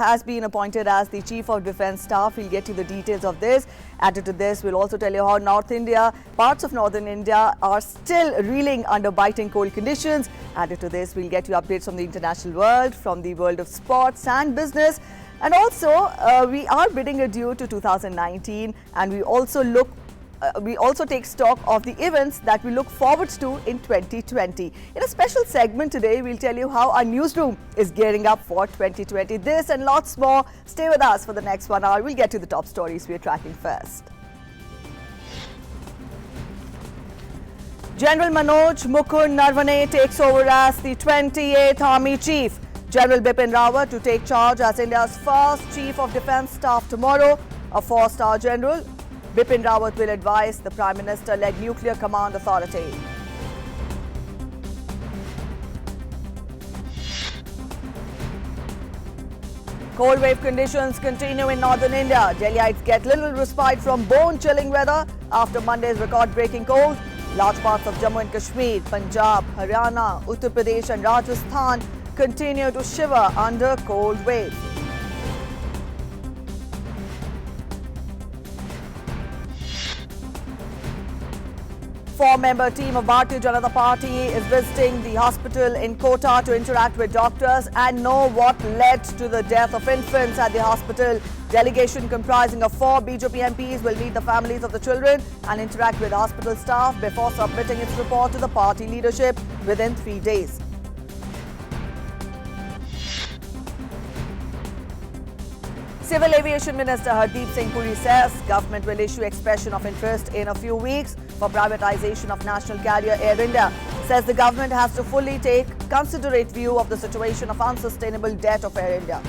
has been appointed as the Chief of Defence Staff. We'll get to the details of this. Added to this, we'll also tell you how parts of northern India are still reeling under biting cold conditions. Added to this, we'll get you updates from the international world, from the world of sports and business. And also, we are bidding adieu to 2019, and we also take stock of the events that we look forward to in 2020. In a special segment today, we'll tell you how our newsroom is gearing up for 2020. This and lots more. Stay with us for the next 1 hour. We'll get to the top stories we're tracking first. General Manoj Mukund Narvane takes over as the 28th Army Chief. General Bipin Rawat to take charge as India's first Chief of Defence Staff tomorrow. A 4-star general, Bipin Rawat will advise the Prime Minister-led Nuclear Command Authority. Cold wave conditions continue in northern India. Delhiites get little respite from bone-chilling weather after Monday's record-breaking cold. Large parts of Jammu and Kashmir, Punjab, Haryana, Uttar Pradesh and Rajasthan continue to shiver under cold waves. Four-member team of Bharatiya Janata Party is visiting the hospital in Kota to interact with doctors and know what led to the death of infants at the hospital. Delegation comprising of 4 BJP MPs will meet the families of the children and interact with hospital staff before submitting its report to the party leadership within 3 days. Civil Aviation Minister Hardeep Singh Puri says government will issue expression of interest in a few weeks for privatization of national carrier Air India. Says the government has to fully take considerate view of the situation of unsustainable debt of Air India.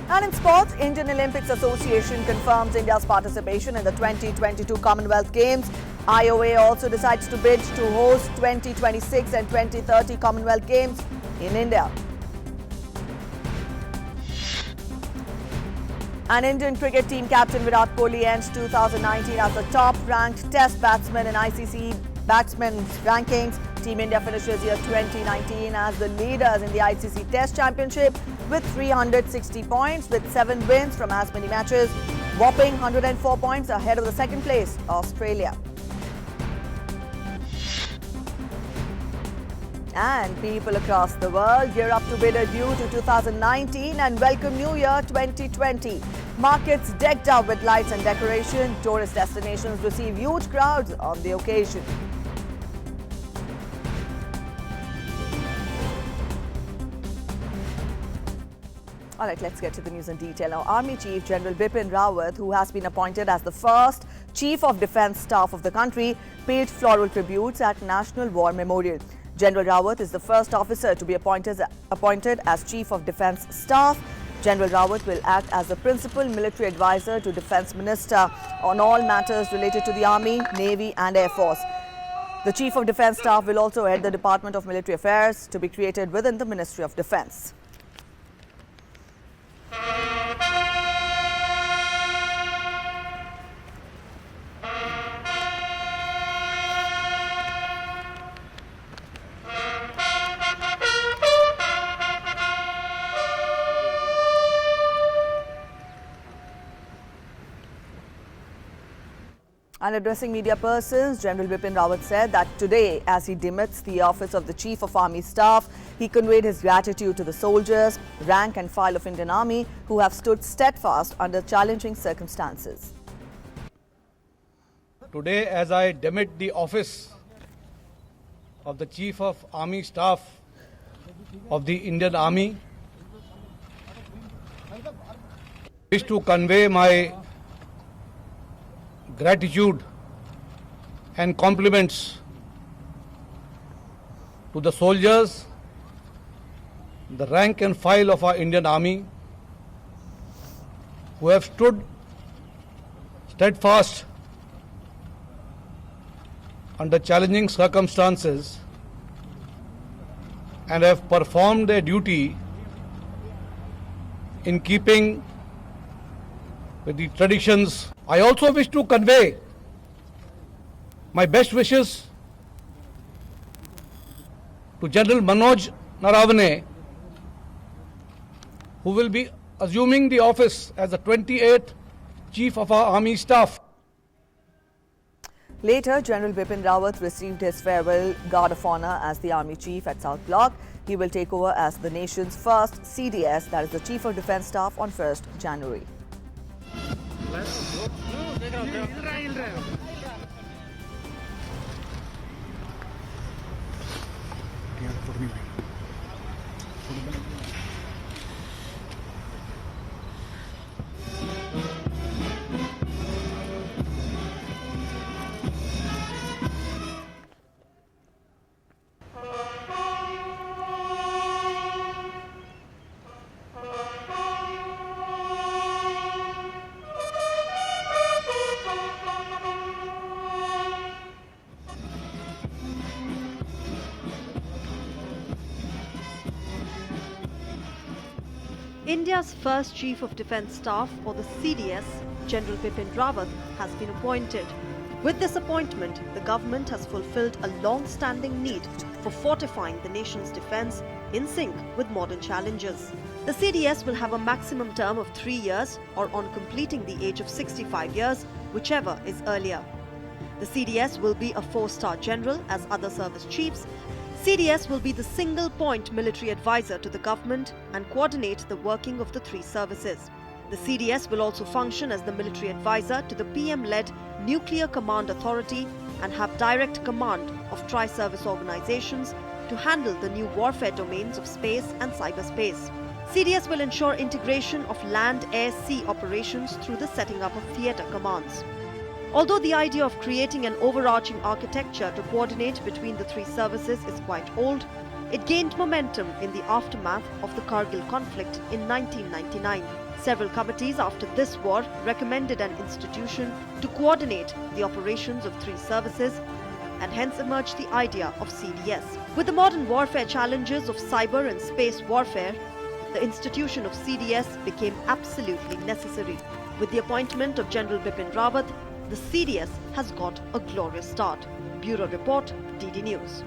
And in sports, Indian Olympics Association confirms India's participation in the 2022 Commonwealth Games. IOA also decides to bid to host 2026 and 2030 Commonwealth Games in India. An Indian cricket team captain Virat Kohli ends 2019 as the top-ranked Test batsman in ICC Batsmen's Rankings. Team India finishes year 2019 as the leaders in the ICC Test Championship with 360 points, with 7 wins from as many matches, whopping 104 points ahead of the second place, Australia. And people across the world gear up to bid adieu to 2019 and welcome New Year 2020. Markets decked out with lights and decoration. Tourist destinations receive huge crowds on the occasion. All right, let's get to the news in detail. Now, Army Chief General Bipin Rawat, who has been appointed as the first Chief of Defence Staff of the country, paid floral tributes at National War Memorial. General Rawat is the first officer to be appointed as Chief of Defence Staff. General Rawat will act as the principal military advisor to Defence Minister on all matters related to the Army, Navy and Air Force. The Chief of Defence Staff will also head the Department of Military Affairs to be created within the Ministry of Defence. And addressing media persons, General Bipin Rawat said that today, as he demits the office of the Chief of Army Staff, he conveyed his gratitude to the soldiers, rank and file of Indian Army who have stood steadfast under challenging circumstances. Today, as I demit the office of the Chief of Army Staff of the Indian Army, I wish to convey my gratitude and compliments to the soldiers, the rank and file of our Indian Army, who have stood steadfast under challenging circumstances and have performed their duty in keeping with the traditions. I also wish to convey my best wishes to General Manoj Naravane, who will be assuming the office as the 28th Chief of our Army Staff. Later, General Bipin Rawat received his farewell Guard of Honor as the Army Chief at South Block. He will take over as the nation's first CDS, that is the Chief of Defence Staff, on 1st January. India's first Chief of Defence Staff, or the CDS, General Bipin Rawat, has been appointed. With this appointment, the government has fulfilled a long-standing need for fortifying the nation's defence in sync with modern challenges. The CDS will have a maximum term of 3 years or on completing the age of 65 years, whichever is earlier. The CDS will be a 4-star general as other service chiefs. CDS will be the single-point military advisor to the government and coordinate the working of the 3 services. The CDS will also function as the military advisor to the PM-led Nuclear Command Authority and have direct command of tri-service organizations to handle the new warfare domains of space and cyberspace. CDS will ensure integration of land, air, sea operations through the setting up of theatre commands. Although the idea of creating an overarching architecture to coordinate between the 3 services is quite old, it gained momentum in the aftermath of the Kargil conflict in 1999. Several committees after this war recommended an institution to coordinate the operations of 3 services, and hence emerged the idea of CDS. With the modern warfare challenges of cyber and space warfare, the institution of CDS became absolutely necessary. With the appointment of General Bipin Rawat, the CDS has got a glorious start. Bureau Report, DD News.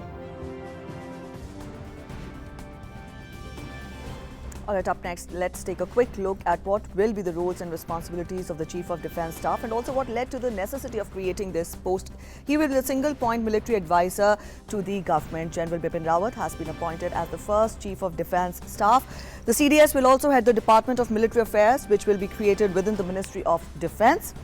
All right, up next, let's take a quick look at what will be the roles and responsibilities of the Chief of Defence Staff and also what led to the necessity of creating this post. He will be the single-point military advisor to the government. General Bipin Rawat has been appointed as the first Chief of Defence Staff. The CDS will also head the Department of Military Affairs, which will be created within the Ministry of Defence.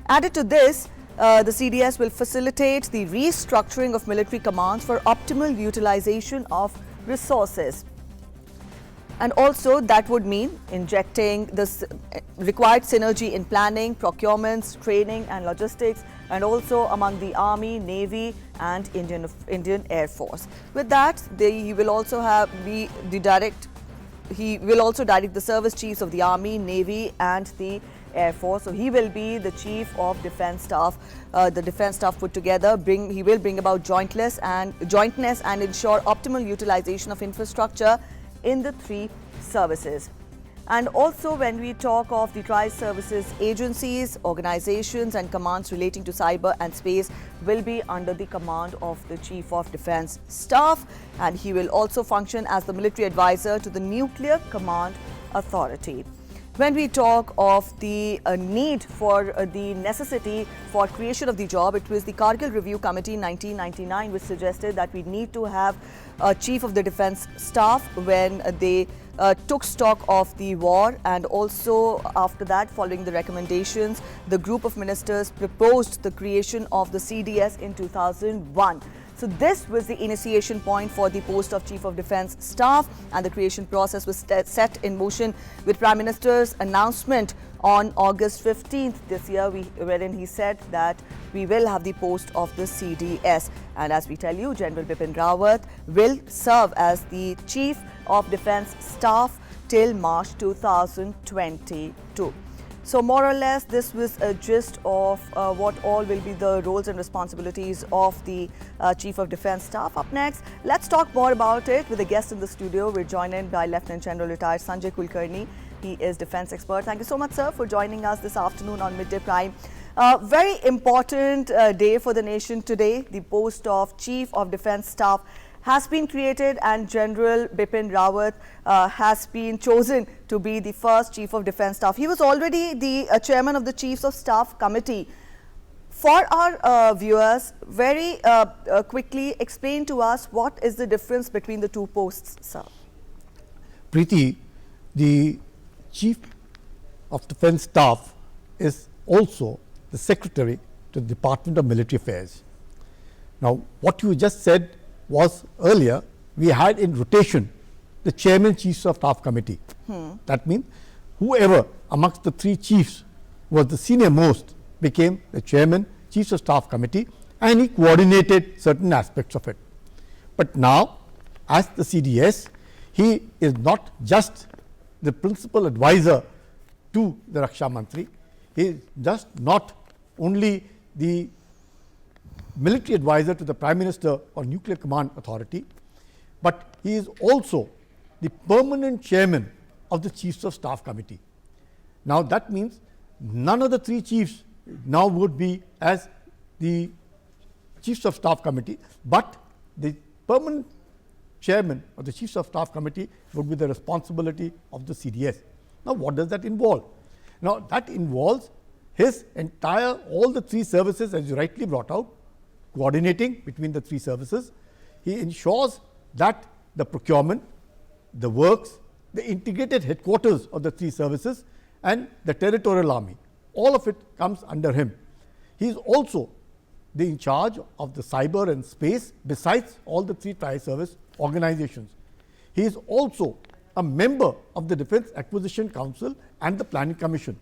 Added to this, the CDS will facilitate the restructuring of military commands for optimal utilization of resources. And also that would mean injecting the required synergy in planning, procurements, training and logistics, and also among the Army, Navy and Indian Air Force. With that, he will also direct the service chiefs of the Army, Navy and the Air Force. So he will be the Chief of Defence Staff. The Defence Staff put together, he will bring about jointness and ensure optimal utilization of infrastructure in the 3 services. And also when we talk of the tri-services agencies, organizations and commands relating to cyber and space will be under the command of the Chief of Defence Staff, and he will also function as the military advisor to the Nuclear Command Authority. When we talk of the need for the necessity for creation of the job, it was the Kargil Review Committee in 1999 which suggested that we need to have a Chief of the Defence Staff when they took stock of the war, and also after that, following the recommendations, the group of ministers proposed the creation of the CDS in 2001. So this was the initiation point for the post of Chief of Defence Staff, and the creation process was set in motion with Prime Minister's announcement on August 15th this year, wherein he said that we will have the post of the CDS. And as we tell you, General Bipin Rawat will serve as the Chief of Defence Staff till March 2022. So more or less, this was a gist of what all will be the roles and responsibilities of the Chief of Defence Staff. Up next, let's talk more about it with a guest in the studio. We're joined in by Lieutenant General Retired Sanjay Kulkarni. He is defence expert. Thank you so much, sir, for joining us this afternoon on Midday Prime. Very important day for the nation today. The post of Chief of Defence Staff has been created and General Bipin Rawat has been chosen to be the first Chief of Defence Staff. He was already the chairman of the Chiefs of Staff Committee. For our viewers, very quickly explain to us what is the difference between the two posts, sir. Preeti, the Chief of Defence Staff is also the Secretary to the Department of Military Affairs. Now, what you just said was earlier, we had in rotation the Chairman Chiefs of Staff Committee. That means whoever amongst the three chiefs was the senior most became the Chairman Chiefs of Staff Committee, and he coordinated certain aspects of it. But now, as the CDS, he is not just the principal advisor to the Raksha Mantri. He is just not only the military advisor to the Prime Minister or Nuclear Command Authority, but he is also the permanent chairman of the Chiefs of Staff Committee. Now, that means none of the three chiefs now would be as the Chiefs of Staff Committee, but the permanent chairman of the Chiefs of Staff Committee would be the responsibility of the CDS. Now, what does that involve? Now, that involves his entire, all the three services, as you rightly brought out, coordinating between the three services. He ensures that the procurement, the works, the integrated headquarters of the three services and the territorial army, all of it comes under him. He is also in charge of the cyber and space besides all the three tri-service organizations. He is also a member of the Defence Acquisition Council and the Planning Commission.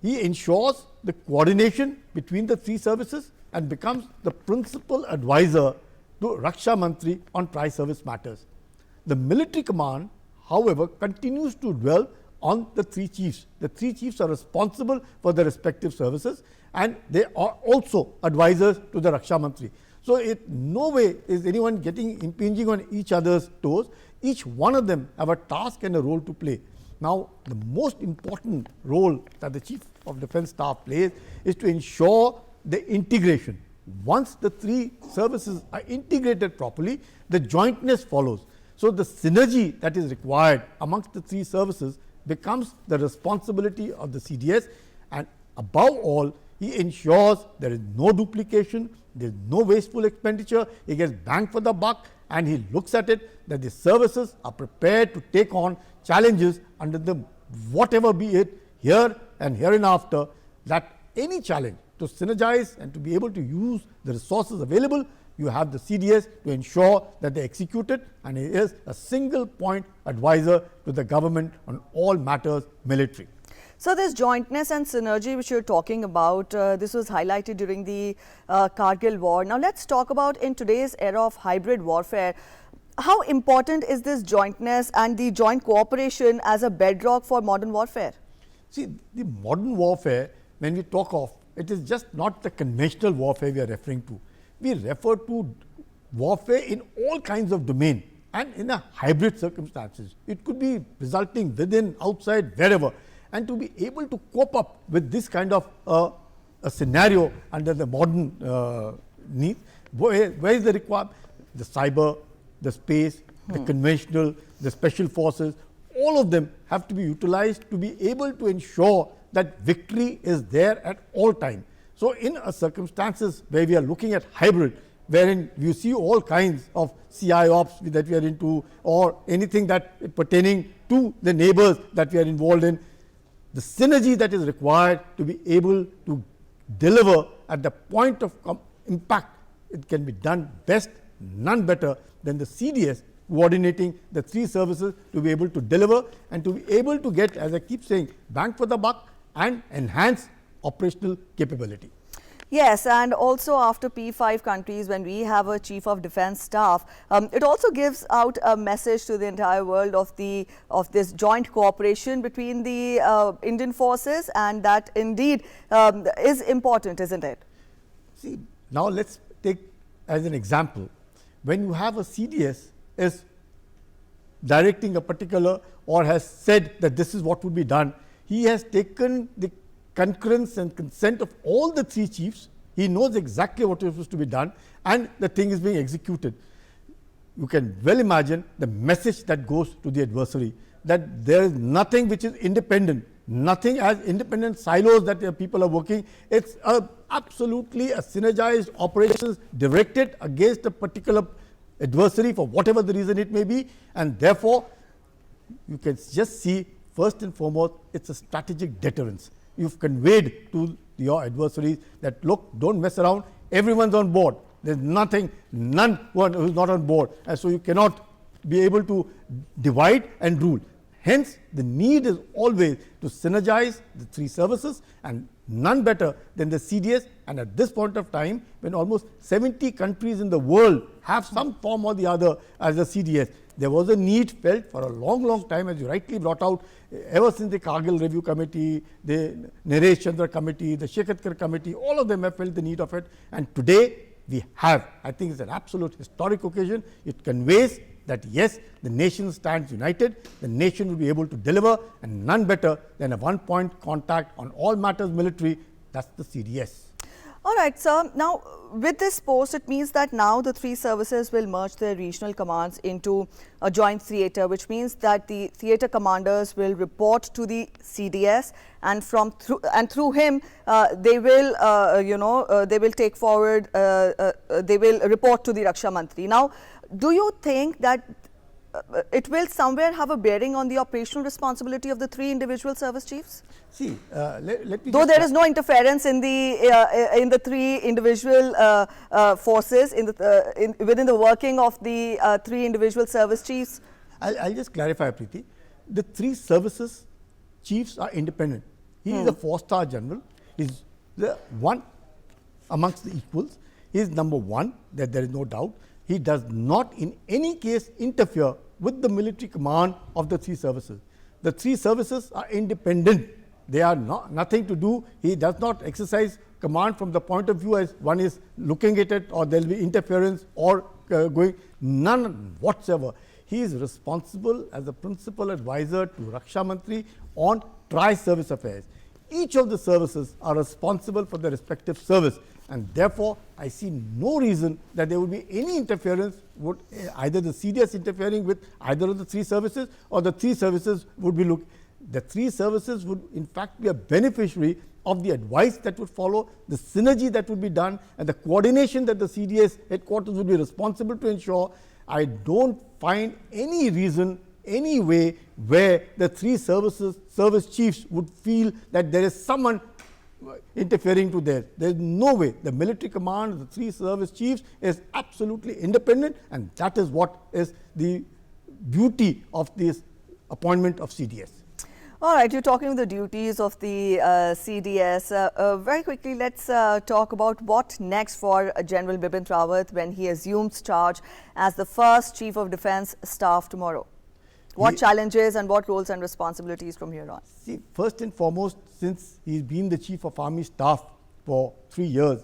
He ensures the coordination between the three services and becomes the principal advisor to Raksha Mantri on tri-service matters. The military command, however, continues to dwell on the three chiefs. The three chiefs are responsible for their respective services, and they are also advisors to the Raksha Mantri. So, in no way is anyone impinging on each other's toes. Each one of them have a task and a role to play. Now, the most important role that the Chief of Defence Staff plays is to ensure the integration. Once the three services are integrated properly, the jointness follows. So, the synergy that is required amongst the three services becomes the responsibility of the CDS, and above all, he ensures there is no duplication, there is no wasteful expenditure, he gets bang for the buck, and he looks at it that the services are prepared to take on challenges under the whatever be it here and hereinafter, that any challenge to synergize and to be able to use the resources available, you have the CDS to ensure that they execute it, and he is a single point advisor to the government on all matters military. So, this jointness and synergy which you are talking about, this was highlighted during the Kargil war. Now, let's talk about in today's era of hybrid warfare, how important is this jointness and the joint cooperation as a bedrock for modern warfare? See, the modern warfare, when we talk of, it is just not the conventional warfare we are referring to. We refer to warfare in all kinds of domain and in a hybrid circumstances. It could be resulting within, outside, wherever. And to be able to cope up with this kind of a scenario under the modern needs, where is the requirement? The cyber, the space, the conventional, the special forces, all of them have to be utilized to be able to ensure that victory is there at all time. So, in a circumstances where we are looking at hybrid, wherein you see all kinds of CI ops that we are into, or anything that pertaining to the neighbors that we are involved in, the synergy that is required to be able to deliver at the point of impact, it can be done best, none better than the CDS coordinating the three services to be able to deliver and to be able to get, as I keep saying, bang for the buck and enhance operational capability. Yes, and also after P5 countries, when we have a Chief of Defence Staff, it also gives out a message to the entire world of this joint cooperation between the Indian forces, and that indeed is important, isn't it? See, now let's take as an example, when you have a CDS is directing a particular or has said that this is what would be done, he has taken the concurrence and consent of all the three chiefs. He knows exactly what is supposed to be done, and the thing is being executed. you can well imagine the message that goes to the adversary, that there is nothing which is independent, nothing as independent silos that people are working. It's absolutely a synergized operations directed against a particular adversary for whatever the reason it may be, and therefore you can just see, first and foremost, it's a strategic deterrence. You've conveyed to your adversaries that, look, don't mess around, everyone's on board. There's none who's not on board, and so you cannot be able to divide and rule. Hence, the need is always to synergize the three services, and none better than the CDS. And at this point of time, when almost 70 countries in the world have some form or the other as a CDS, there was a need felt for a long time, as you rightly brought out, ever since the Kargil Review Committee, the Naresh Chandra Committee, the Shekatkar Committee, all of them have felt the need of it. And today we have, I think it's an absolute historic occasion. It conveys that yes, the nation stands united, the nation will be able to deliver, and none better than a one-point contact on all matters military, that's the CDS. All right, sir. Now, with this post, it means that now the three services will merge their regional commands into a joint theatre, which means that the theatre commanders will report to the CDS, and through him, they will take forward, they will report to the Raksha Mantri. Now, do you think that it will somewhere have a bearing on the operational responsibility of the three individual service chiefs? See, let me. Though there is no interference in the three individual forces within the working of the three individual service chiefs. I'll just clarify, Preeti. The three services chiefs are independent. He is a 4-star general. He's the one amongst the equals. He is number one. That there is no doubt. He does not in any case interfere with the military command of the three services. The three services are independent. They are nothing to do. He does not exercise command from the point of view as one is looking at it, or there will be interference or going, none whatsoever. He is responsible as a principal advisor to Raksha Mantri on tri-service affairs. Each of the services are responsible for their respective service, and therefore I see no reason that there would be any interference, would either the CDS interfering with either of the three services, or the three services would be the three services would in fact be a beneficiary of the advice that would follow, the synergy that would be done, and the coordination that the CDS headquarters would be responsible to ensure. I don't find any reason, any way where the three service chiefs would feel that there is someone interfering to theirs. There is no way. The military command of the three service chiefs is absolutely independent, and that is what is the beauty of this appointment of CDS. All right, you're talking about the duties of the CDS. Very quickly, let's talk about what next for General Bipin Rawat when he assumes charge as the first Chief of Defence Staff tomorrow. What challenges and what roles and responsibilities from here on? See, first and foremost, since he's been the Chief of Army Staff for 3 years,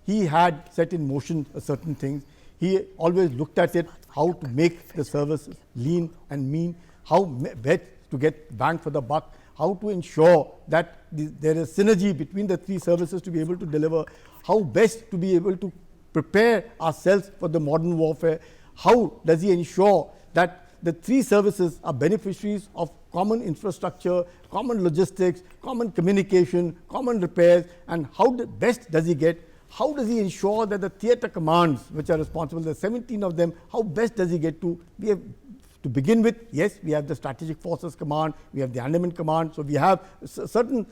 he had set in motion certain things. He always looked at it, how to make the service lean and mean, how best to get bang for the buck, how to ensure that there is synergy between the three services to be able to deliver, how best to be able to prepare ourselves for the modern warfare, how does he ensure that the three services are beneficiaries of common infrastructure, common logistics, common communication, common repairs, and how best does he how does he ensure that the theatre commands, which are responsible, there are 17 of them, how best does he get to? To begin with, yes, we have the Strategic Forces Command, we have the Andaman Command, so we have certain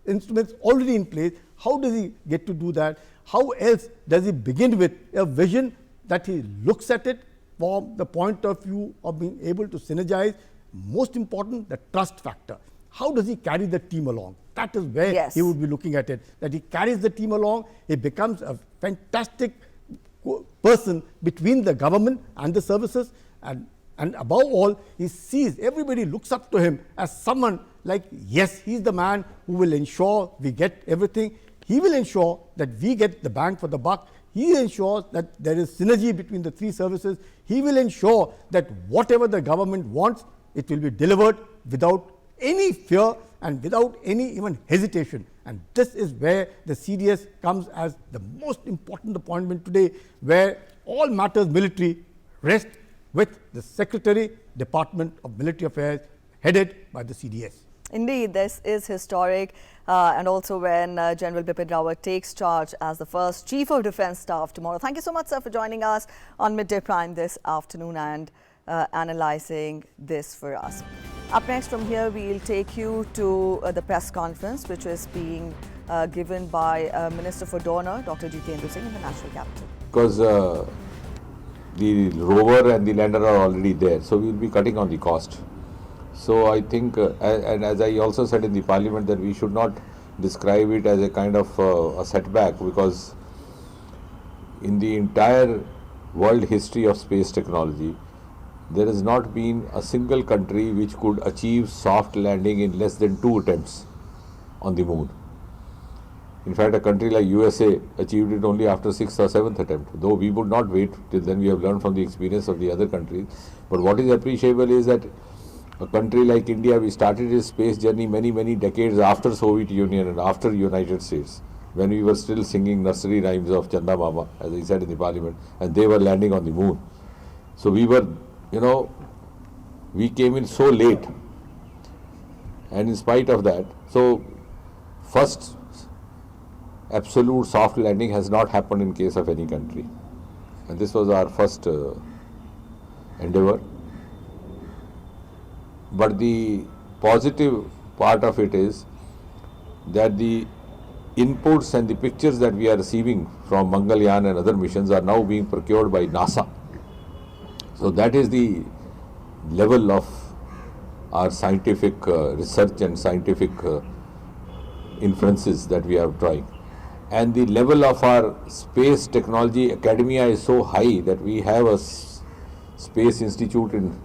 instruments already in place. How does he get to do that? How else does he begin with a vision that he looks at it from the point of view of being able to synergize? Most important, the trust factor. How does he carry the team along? That is where he would be looking at it, that he carries the team along, he becomes a fantastic person between the government and the services, and above all, he sees, everybody looks up to him as someone like, yes, he's the man who will ensure we get everything. He will ensure that we get the bang for the buck. He ensures that there is synergy between the three services. He will ensure that whatever the government wants, it will be delivered without any fear and without any even hesitation. And this is where the CDS comes as the most important appointment today, where all matters military rest with the Secretary, Department of Military Affairs, headed by the CDS. Indeed, this is historic, and also when General Bipin Rawat takes charge as the first Chief of Defence Staff tomorrow. Thank you so much, sir, for joining us on Midday Prime this afternoon and analysing this for us. Up next from here, we'll take you to the press conference, which is being given by Minister for Donor, Dr. Jitendra Singh, in the national capital. Because the rover and the lander are already there, so we'll be cutting on the cost. So I think, and as I also said in the parliament, that we should not describe it as a kind of a setback, because in the entire world history of space technology, there has not been a single country which could achieve soft landing in less than 2 attempts on the moon. In fact, a country like USA achieved it only after 6th or 7th attempt, though we would not wait till then. We have learned from the experience of the other countries. But what is appreciable is that a country like India, we started its space journey many decades after Soviet Union and after United States, when we were still singing nursery rhymes of Chanda Mama, as I said in the parliament, and they were landing on the moon. So we were, we came in so late, and in spite of that, so first absolute soft landing has not happened in case of any country, and this was our first endeavor. But the positive part of it is that the inputs and the pictures that we are receiving from Mangalyaan and other missions are now being procured by NASA. So that is the level of our scientific research and scientific inferences that we are trying. And the level of our space technology academia is so high that we have a space institute in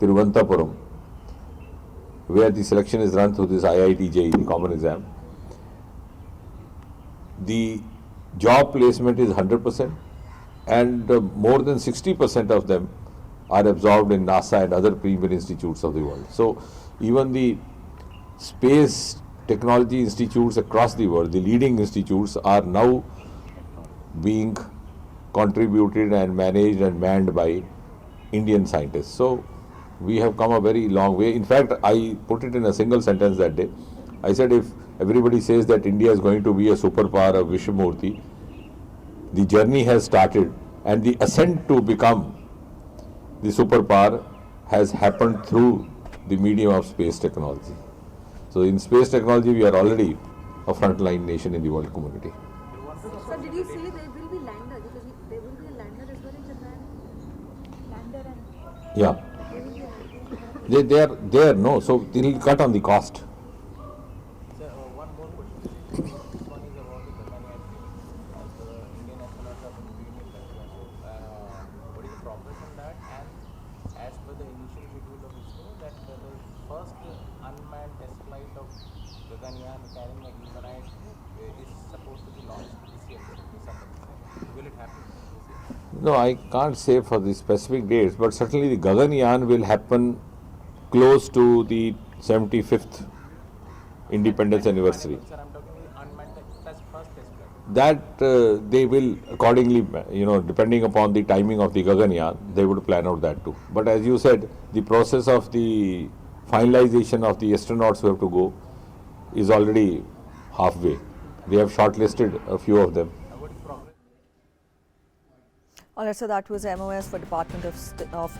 Thiruvananthapuram, where the selection is run through this IIT JEE, the common exam. The job placement is 100%, and more than 60% of them are absorbed in NASA and other premier institutes of the world. So even the space technology institutes across the world, the leading institutes, are now being contributed and managed and manned by Indian scientists. So we have come a very long way. In fact, I put it in a single sentence that day. I said, if everybody says that India is going to be a superpower of Vishwamurti, the journey has started, and the ascent to become the superpower has happened through the medium of space technology. So in space technology, we are already a frontline nation in the world community. Sir, did you say there will be lander? Because there will be a lander as well in Japan? Lander and... Yeah. They are there, no, so they will cut on the cost. Sir, one more question. This one is about the Gaganyaan thing. As the Indian astronauts have been doing it. So, what is the progress on that? And as per the initial schedule of ISRO, that the first unmanned test flight of Gaganyaan carrying a humanoid is supposed to be launched this year, December. Will it happen this year? No, I can't say for the specific dates, but certainly the Gaganyaan will happen close to the 75th independence anniversary. Sir, I'm talking the unmanned first test flight. That they will accordingly, depending upon the timing of the Gaganyaan, they would plan out that too. But as you said, the process of the finalization of the astronauts who have to go is already halfway. They have shortlisted a few of them. All right, so that was MOS for Department of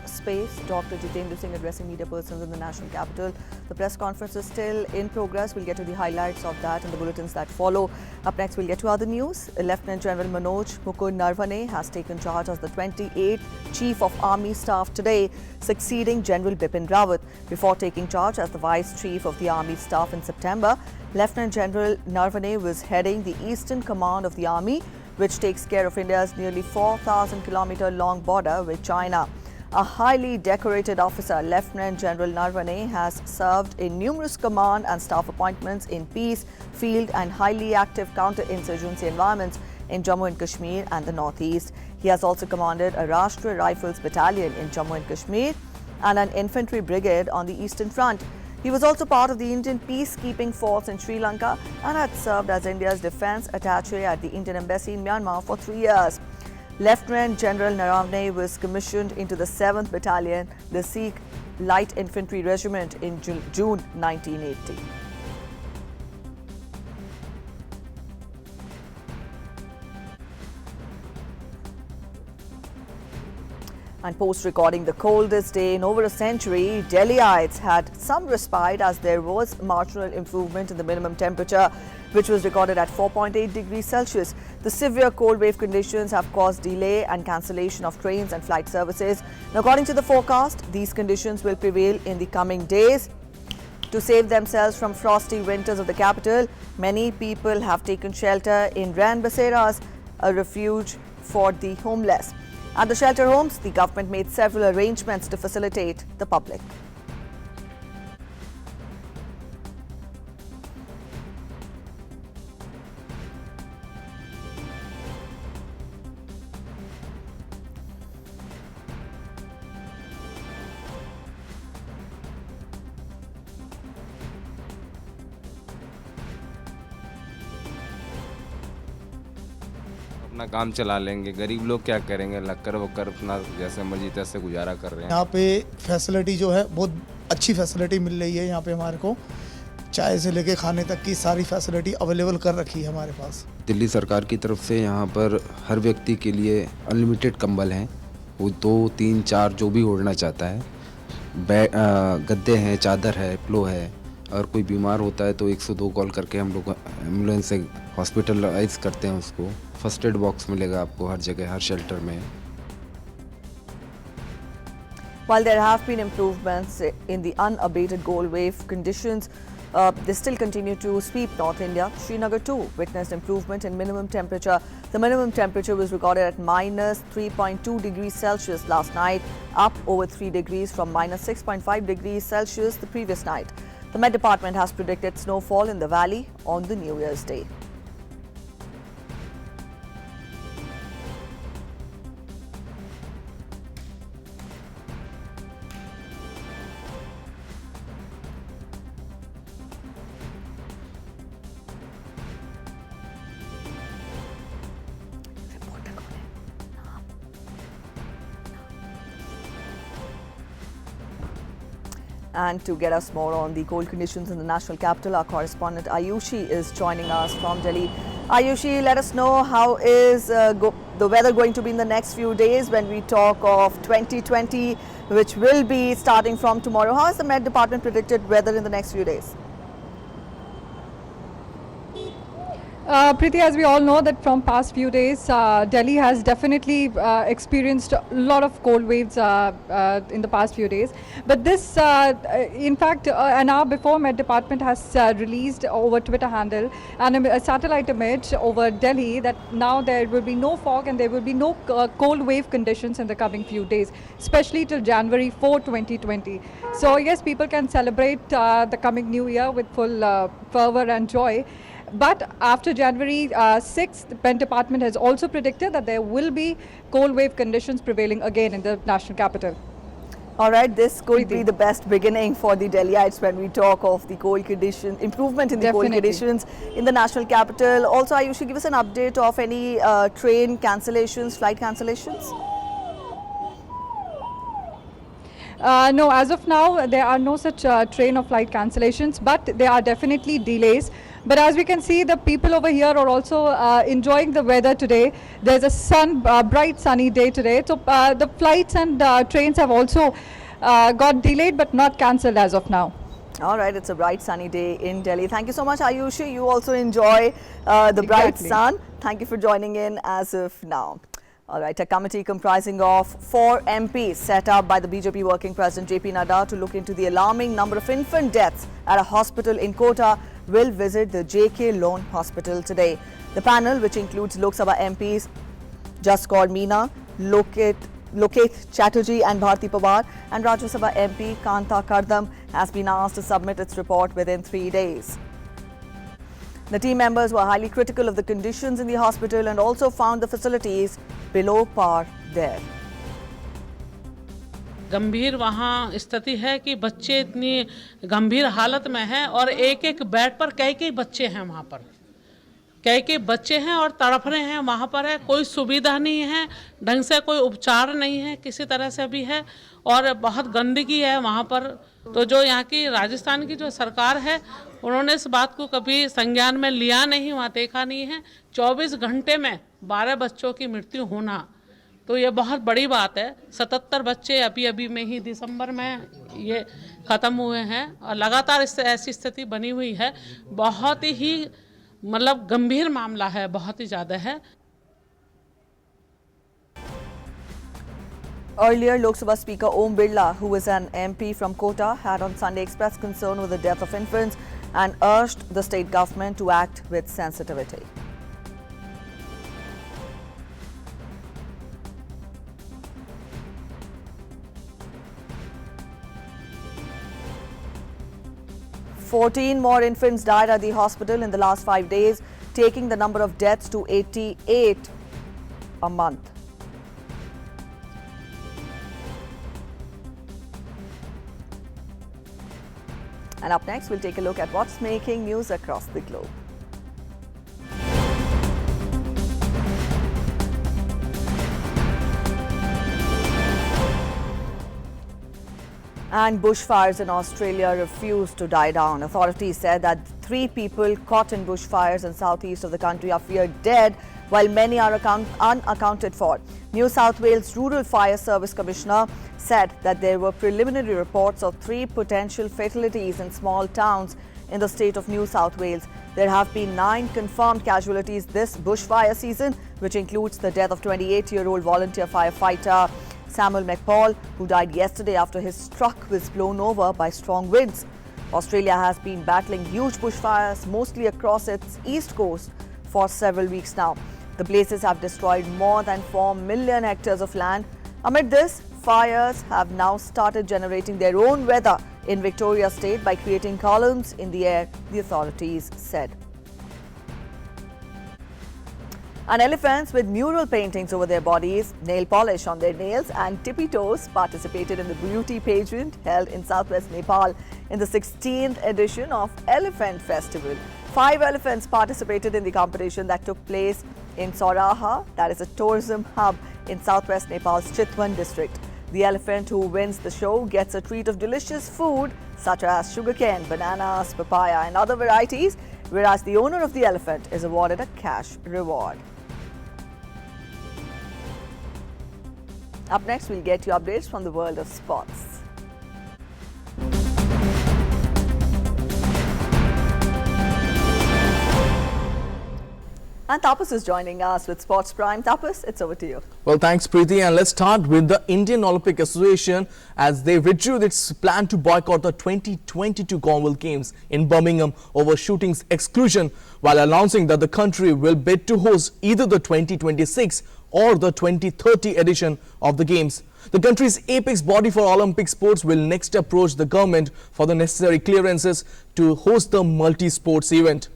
Space, Dr. Jitendra Singh addressing media persons in the national capital. The press conference is still in progress. We'll get to the highlights of that and the bulletins that follow. Up next, we'll get to other news. Lieutenant General Manoj Mukund Narvane has taken charge as the 28th Chief of Army Staff today, succeeding General Bipin Rawat. Before taking charge as the Vice Chief of the Army Staff in September, Lieutenant General Narvane was heading the Eastern Command of the Army, which takes care of India's nearly 4,000-kilometer long border with China. A highly decorated officer, Lieutenant General Narvane, has served in numerous command and staff appointments in peace, field and highly active counter-insurgency environments in Jammu and Kashmir and the Northeast. He has also commanded a Rashtriya Rifles Battalion in Jammu and Kashmir and an infantry brigade on the Eastern Front. He was also part of the Indian peacekeeping force in Sri Lanka and had served as India's defence attaché at the Indian Embassy in Myanmar for 3 years. Lieutenant General Naravne was commissioned into the 7th Battalion, the Sikh Light Infantry Regiment in June 1980. And post-recording the coldest day in over a century, Delhiites had some respite as there was marginal improvement in the minimum temperature, which was recorded at 4.8 degrees Celsius. The severe cold wave conditions have caused delay and cancellation of trains and flight services. Now, according to the forecast, these conditions will prevail in the coming days. To save themselves from frosty winters of the capital, many people have taken shelter in Ran Baseras, a refuge for the homeless. At the shelter homes, the government made several arrangements to facilitate the public. अपना काम चला लेंगे, गरीब लोग क्या करेंगे, लक्कर वक्कर अपना जैसे मर्जी तैसे गुजारा कर रहे हैं। यहाँ पे फैसिलिटी जो है बहुत अच्छी फैसिलिटी मिल रही है। यहाँ पे हमारे को चाय से लेके खाने तक की सारी फैसिलिटी अवेलेबल कर रखी है हमारे पास। दिल्ली सरकार की तरफ से यहाँ पर हर व्यक्ति के लिए अनलिमिटेड कंबल हैं, वो 2, 3, 4 जो भी ओढ़ना चाहता है। गद्दे हैं, चादर है, पिलो है, और कोई बीमार होता है तो 102 कॉल करके हम लोग एम्बुलेंस से हॉस्पिटलाइज करते हैं उसको। फर्स्ट एड बॉक्स मिलेगा आपको हर जगह, हर शेल्टर में। While there have been improvements in the unabated cold wave conditions, they still continue to sweep North India. Srinagar too witnessed improvement in minimum temperature. The minimum temperature was recorded at minus 3.2 degrees Celsius last night, up over 3 degrees from minus 6.5 degrees Celsius the previous night. The Met Department has predicted snowfall in the valley on the New Year's Day. And to get us more on the cold conditions in the national capital, our correspondent Ayushi is joining us from Delhi. Ayushi, let us know how is the weather going to be in the next few days when we talk of 2020, which will be starting from tomorrow. How has the Met Department predicted weather in the next few days? Preeti, as we all know that from past few days, Delhi has definitely experienced a lot of cold waves in the past few days. But this, in fact, an hour before, Met Department has released over Twitter handle and a satellite image over Delhi that now there will be no fog and there will be no cold wave conditions in the coming few days, especially till January 4, 2020. So yes, people can celebrate the coming new year with full fervor and joy. But after January 6th, the Met Department has also predicted that there will be cold wave conditions prevailing again in the national capital. All right, this could be the best beginning for the Delhiites when we talk of the cold conditions, improvement in the cold conditions in the national capital. Also, Ayushi, give us an update of any train cancellations, flight cancellations? No, as of now, there are no such train or flight cancellations, but there are definitely delays. But as we can see, the people over here are also enjoying the weather today. There's a bright sunny day today. So the flights and trains have also got delayed but not cancelled as of now. All right, it's a bright sunny day in Delhi. Thank you so much, Ayushi. You also enjoy the bright sun. Thank you for joining in as of now. All right, a committee comprising of 4 MPs set up by the BJP working president JP Nadda to look into the alarming number of infant deaths at a hospital in Kota will visit the JK Lone Hospital today. The panel, which includes Lok Sabha MPs just called Meena, Loket Chatterjee and Bharti Pawar, and Rajya Sabha MP Kanta Kardam, has been asked to submit its report within 3 days. The team members were highly critical of the conditions in the hospital and also found the facilities below par there. गंभीर वहाँ स्थिति है कि बच्चे इतनी गंभीर हालत में हैं और एक एक बेड पर कई बच्चे हैं वहाँ पर कि बच्चे हैं और तड़प रहे हैं, वहाँ पर है, कोई सुविधा नहीं है, ढंग से कोई उपचार नहीं है, किसी तरह से भी है, और बहुत गंदगी है वहाँ पर। तो जो यहाँ की राजस्थान की जो सरकार है, उन्होंने इस बात को कभी संज्ञान में लिया नहीं, वहाँ देखा नहीं है। 24 घंटे में 12 बच्चों की मृत्यु होना, तो ये बहुत बड़ी बात है। 77 बच्चे अभी में ही दिसंबर में ये ख़त्म हुए हैं, और लगातार इससे ऐसी स्थिति बनी हुई है। बहुत ही मतलब गंभीर मामला है, बहुत ही ज़्यादा है। Earlier, Lok Sabha Speaker Om Birla, who is an MP from Kota, had on Sunday expressed concern with the death of infants and urged the state government to act with sensitivity. Fourteen more infants died at the hospital in the last 5 days, taking the number of deaths to 88 a month. And up next, we'll take a look at what's making news across the globe. And bushfires in Australia refuse to die down. Authorities said that 3 people caught in bushfires in southeast of the country are feared dead, while many are unaccounted for. New South Wales Rural Fire Service Commissioner said that there were preliminary reports of 3 potential fatalities in small towns in the state of New South Wales. There have been 9 confirmed casualties this bushfire season, which includes the death of 28-year-old volunteer firefighter Samuel McPaul, who died yesterday after his truck was blown over by strong winds. Australia has been battling huge bushfires, mostly across its east coast, for several weeks now. The blazes have destroyed more than 4 million hectares of land. Amid this, fires have now started generating their own weather in Victoria State by creating columns in the air, the authorities said. And elephants with mural paintings over their bodies, nail polish on their nails and tippy toes participated in the beauty pageant held in southwest Nepal in the 16th edition of Elephant Festival. 5 elephants participated in the competition that took place in Sauraha, that is a tourism hub in southwest Nepal's Chitwan district. The elephant who wins the show gets a treat of delicious food such as sugarcane, bananas, papaya and other varieties, whereas the owner of the elephant is awarded a cash reward. Up next, we'll get you updates from the world of sports. And Tapas is joining us with Sports Prime. Tapas, it's over to you. Well, thanks, Preeti. And let's start with the Indian Olympic Association as they withdrew its plan to boycott the 2022 Commonwealth Games in Birmingham over shooting's exclusion, while announcing that the country will bid to host either the 2026 or the 2030 edition of the Games. The country's apex body for Olympic sports will next approach the government for the necessary clearances to host the multi-sports event.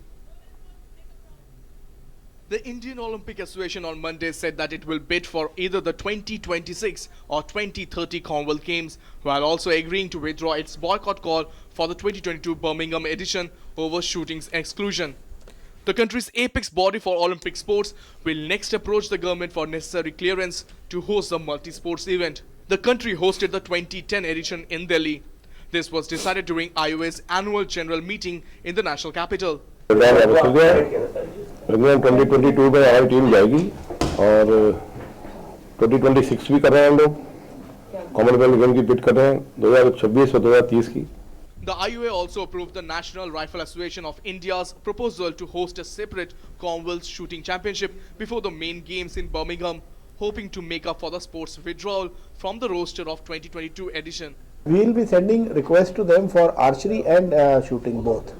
The Indian Olympic Association on Monday said that it will bid for either the 2026 or 2030 Commonwealth Games, while also agreeing to withdraw its boycott call for the 2022 Birmingham edition over shooting's exclusion. The country's apex body for Olympic sports will next approach the government for necessary clearance to host the multi-sports event. The country hosted the 2010 edition in Delhi. This was decided during IOA's annual general meeting in the national capital. 2022 में हमारी team जाएगी और 2026 भी कर रहे हैं हम लोग कॉमनवेल्थ गेम की बिड कर रहे हैं 2026 और 2030 की. The IOA also approved the National Rifle Association of India's proposal to host a separate Commonwealth Shooting Championship before the main games in Birmingham, hoping to make up for the sports withdrawal from the roster of 2022 edition. We will be sending requests to them for archery and shooting both.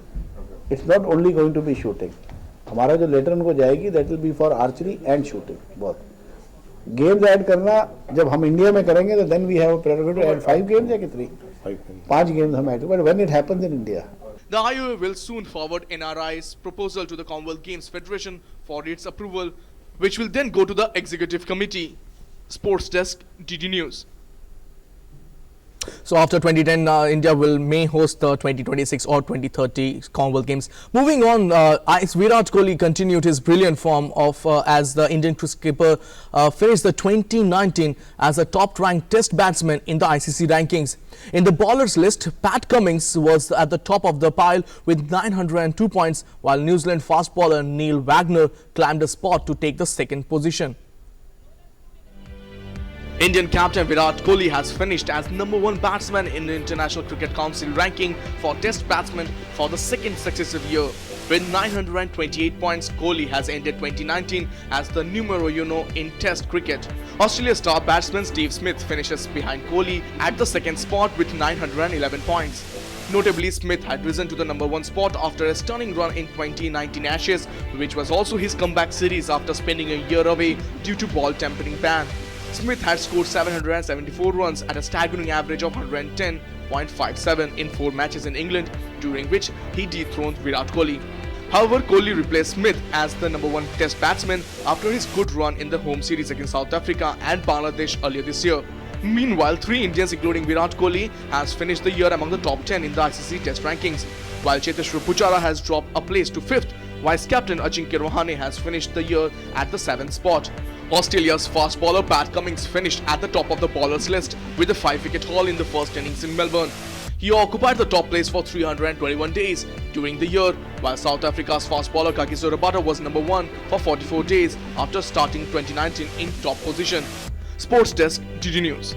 It's not only going to be shooting. हमारा जो letter उनको जाएगी that will be for archery and shooting both. Games add करना जब हम India में करेंगे तो then we have a prerogative to add 5 games या कितनी 5 games हम add, but when it happens in India. The IOA will soon forward NRI's proposal to the Commonwealth Games Federation for its approval, which will then go to the Executive Committee. Sports Desk, DD News. So after 2010, India may host the 2026 or 2030 Commonwealth Games. Moving on, Virat Kohli continued his brilliant form of as the Indian skipper finished the 2019 as a top-ranked Test batsman in the ICC rankings. In the bowlers list, Pat Cummins was at the top of the pile with 902 points, while New Zealand fast bowler Neil Wagner climbed a spot to take the second position. Indian captain Virat Kohli has finished as #1 batsman in the International Cricket Council ranking for Test batsmen for the second successive year. With 928 points, Kohli has ended 2019 as the numero uno in Test cricket. Australia's star batsman Steve Smith finishes behind Kohli at the second spot with 911 points. Notably, Smith had risen to the #1 spot after a stunning run in 2019 Ashes, which was also his comeback series after spending a year away due to ball tampering ban. Smith had scored 774 runs at a staggering average of 110.57 in 4 matches in England, during which he dethroned Virat Kohli. However, Kohli replaced Smith as the #1 Test batsman after his good run in the home series against South Africa and Bangladesh earlier this year. Meanwhile, 3 Indians including Virat Kohli has finished the year among the top 10 in the ICC Test rankings, while Cheteshwar Pujara has dropped a place to 5th, Vice captain Ajinkya Rahane has finished the year at the 7th spot. Australia's fast bowler Pat Cummins finished at the top of the bowlers list with a 5-wicket haul in the first innings in Melbourne. He occupied the top place for 321 days during the year, while South Africa's fast bowler Kagiso Rabada was #1 for 44 days after starting 2019 in top position. Sports Desk, DD News.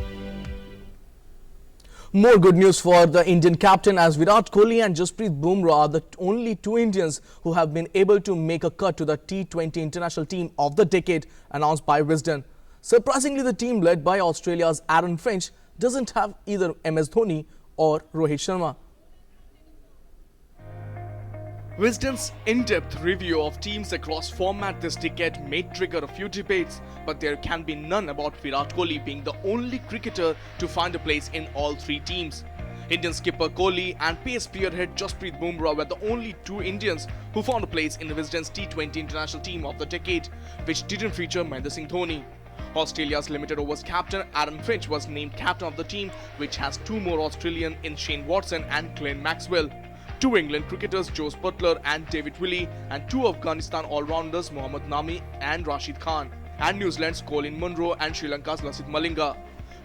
More good news for the Indian captain, as Virat Kohli and Jasprit Bumrah are the only 2 Indians who have been able to make a cut to the T20 international team of the decade announced by Wisden. Surprisingly, the team led by Australia's Aaron Finch doesn't have either MS Dhoni or Rohit Sharma. Wisden's in-depth review of teams across format this decade may trigger a few debates, but there can be none about Virat Kohli being the only cricketer to find a place in all 3 teams. Indian skipper Kohli and pace spearhead Jasprit Bumrah were the only 2 Indians who found a place in Wisden's T20 international team of the decade, which didn't feature Mahendra Singh Dhoni. Australia's limited overs captain Aaron Finch was named captain of the team, which has 2 more Australian in Shane Watson and Glenn Maxwell. 2 England cricketers Jos Buttler and David Willey, and 2 Afghanistan all-rounders Mohammad Nami and Rashid Khan, and New Zealand's Colin Munro and Sri Lanka's Lasith Malinga.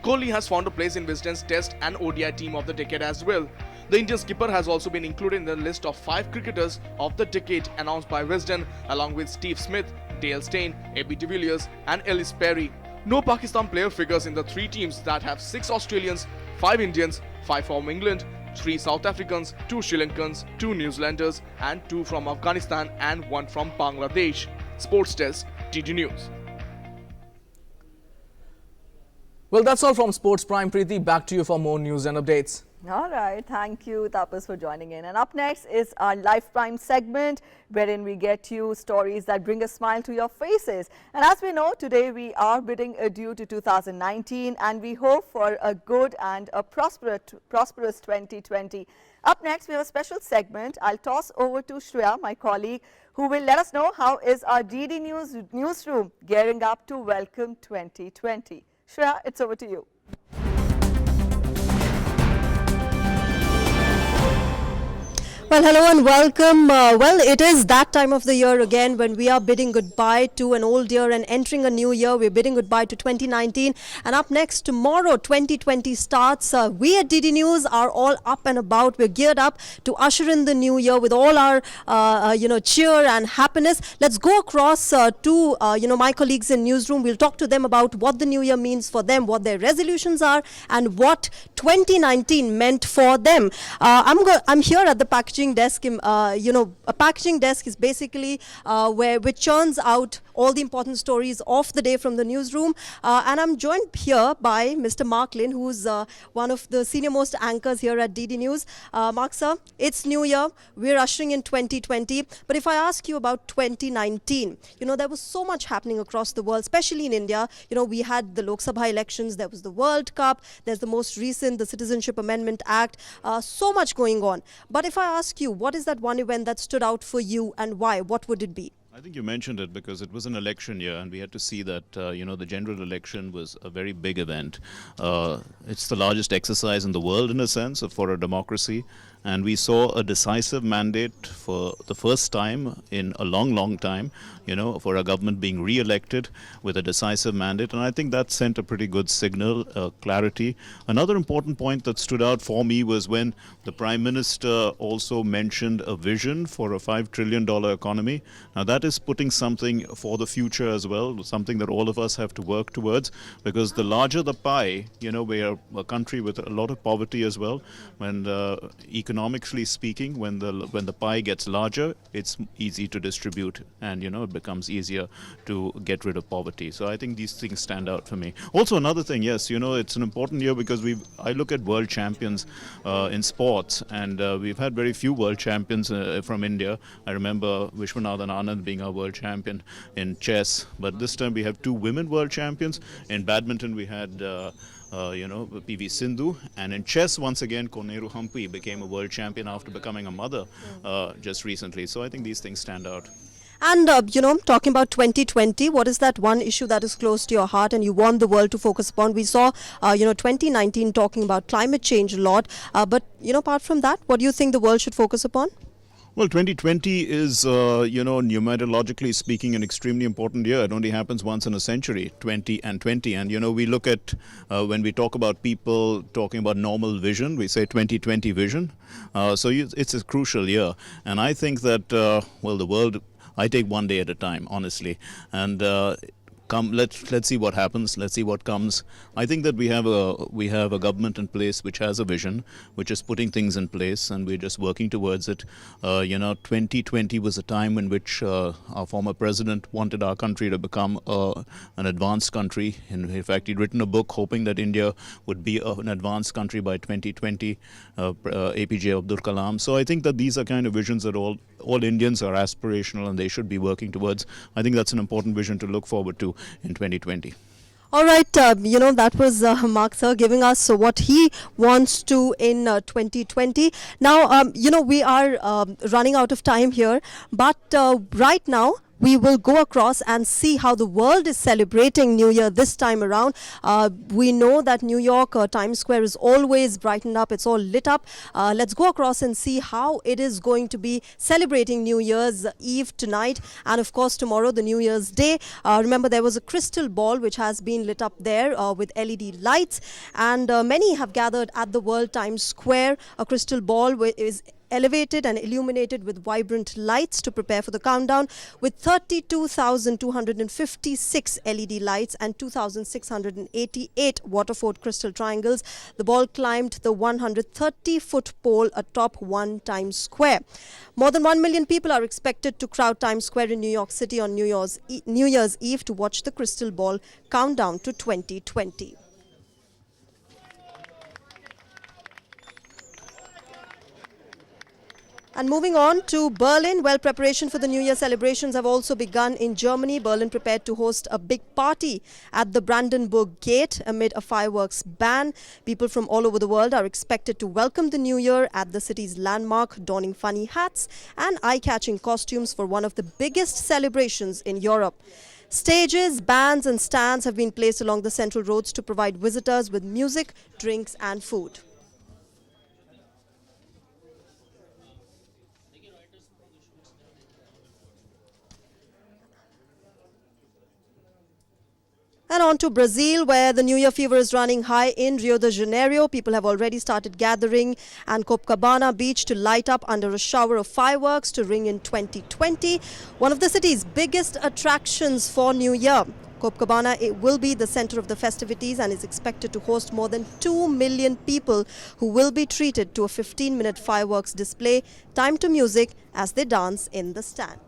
Kohli has found a place in Wisden's Test and ODI team of the decade as well. The Indian skipper has also been included in the list of 5 cricketers of the decade announced by Wisden, along with Steve Smith, Dale Steyn, A.B. de Villiers and Ellis Perry. No Pakistan player figures in the 3 teams that have 6 Australians, 5 Indians, 5 from England, 3 South Africans, 2 Sri Lankans, 2 New Zealanders and 2 from Afghanistan and 1 from Bangladesh. Sports Desk, DD News. Well, that's all from Sports Prime. Preeti, back to you for more news and updates. All right, thank you Tapas for joining in. And up next is our Life Prime segment, wherein we get you stories that bring a smile to your faces. And as we know, today we are bidding adieu to 2019 and we hope for a good and a prosperous 2020. Up next, we have a special segment. I'll toss over to Shreya, my colleague, who will let us know how is our DD News newsroom gearing up to welcome 2020. Shreya, it's over to you. Well, hello and welcome. Well, it is that time of the year again when we are bidding goodbye to an old year and entering a new year. We're bidding goodbye to 2019. And up next, tomorrow, 2020 starts. We at DD News are all up and about. We're geared up to usher in the new year with all our, cheer and happiness. Let's go across to, my colleagues in newsroom. We'll talk to them about what the new year means for them, what their resolutions are, and what 2019 meant for them. I'm here at the packaging desk. A packaging desk is basically which churns out all the important stories of the day from the newsroom. And I'm joined here by Mr. Mark Lynn, who's one of the senior most anchors here at DD News. Mark, sir, it's New Year. We're ushering in 2020. But if I ask you about 2019, there was so much happening across the world, especially in India. We had the Lok Sabha elections. There was the World Cup. There's the most recent, the Citizenship Amendment Act. So much going on. But if I ask you, what is that one event that stood out for you and why? What would it be? I think you mentioned it because it was an election year, and we had to see that the general election was a very big event. It's the largest exercise in the world, in a sense, for a democracy, and we saw a decisive mandate for the first time in a long, long time. For a government being re-elected with a decisive mandate, and I think that sent a pretty good signal, clarity. Another important point that stood out for me was when the Prime Minister also mentioned a vision for a $5 trillion economy. Now that is putting something for the future as well, something that all of us have to work towards, because the larger the pie, we are a country with a lot of poverty as well. When economically speaking, when the pie gets larger, it's easy to distribute, and it becomes easier to get rid of poverty. So I think these things stand out for me. Also another thing, yes, it's an important year because I look at world champions in sports, and we've had very few world champions from India. I remember Vishwanathan Anand being our world champion in chess, but this time we have 2 women world champions. In badminton we had PV Sindhu, and in chess once again Koneru Hampi became a world champion after becoming a mother just recently. So I think these things stand out. And, talking about 2020, what is that one issue that is close to your heart and you want the world to focus upon? We saw, 2019 talking about climate change a lot. But, apart from that, what do you think the world should focus upon? Well, 2020 is, numerologically speaking, an extremely important year. It only happens once in a century, 20 and 20. And, we look at, when we talk about people talking about normal vision, we say 2020 vision. So it's a crucial year. And I think that, the world, I take one day at a time, honestly. And let's see what happens. Let's see what comes. I think that we have a government in place which has a vision, which is putting things in place, and we're just working towards it. 2020 was a time in which our former president wanted our country to become an advanced country. In fact, he'd written a book hoping that India would be an advanced country by 2020. APJ Abdul Kalam. So I think that these are kind of visions that all Indians are aspirational and they should be working towards. I think that's an important vision to look forward to in 2020. All right, that was Mark sir giving us what he wants to in 2020. Now, we are running out of time here, but right now, we will go across and see how the world is celebrating New Year this time around. We know that New York Times Square is always brightened up. It's all lit up. Let's go across and see how it is going to be celebrating New Year's Eve tonight. And of course, tomorrow, the New Year's Day. Remember, there was a crystal ball which has been lit up there with LED lights. And many have gathered at the World Times Square. A crystal ball is elevated and illuminated with vibrant lights to prepare for the countdown, with 32,256 LED lights and 2,688 waterford crystal triangles. The ball climbed the 130-foot pole atop One Times Square. More than 1 million people are expected to crowd Times Square in New York City on New Year's Eve to watch the crystal ball countdown to 2020. And moving on to Berlin, well, preparation for the New Year celebrations have also begun in Germany. Berlin prepared to host a big party at the Brandenburg Gate amid a fireworks ban. People from all over the world are expected to welcome the New Year at the city's landmark, donning funny hats and eye-catching costumes for one of the biggest celebrations in Europe. Stages, bands and stands have been placed along the central roads to provide visitors with music, drinks and food. And on to Brazil, where the New Year fever is running high in Rio de Janeiro. People have already started gathering and Copacabana beach to light up under a shower of fireworks to ring in 2020. One of the city's biggest attractions for New Year. Copacabana, it will be the center of the festivities and is expected to host more than 2 million people who will be treated to a 15-minute fireworks display, timed to music as they dance in the stand.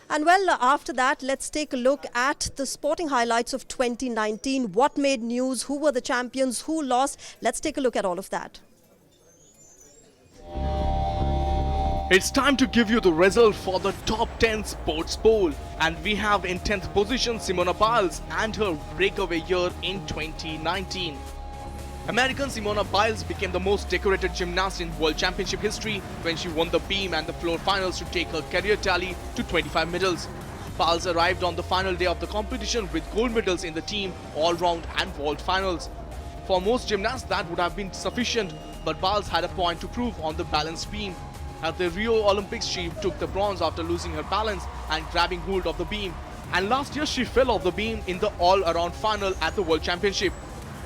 And well, after that, let's take a look at the sporting highlights of 2019. What made news? Who were the champions? Who lost? Let's take a look at all of that. It's time to give you the result for the top 10 sports poll. And we have in 10th position Simona Biles and her breakaway year in 2019. American Simona Biles became the most decorated gymnast in World Championship history when she won the beam and the floor finals to take her career tally to 25 medals. Biles arrived on the final day of the competition with gold medals in the team, all-round and vault finals. For most gymnasts that would have been sufficient, but Biles had a point to prove on the balance beam. At the Rio Olympics, she took the bronze after losing her balance and grabbing hold of the beam. And last year she fell off the beam in the all-around final at the World Championship.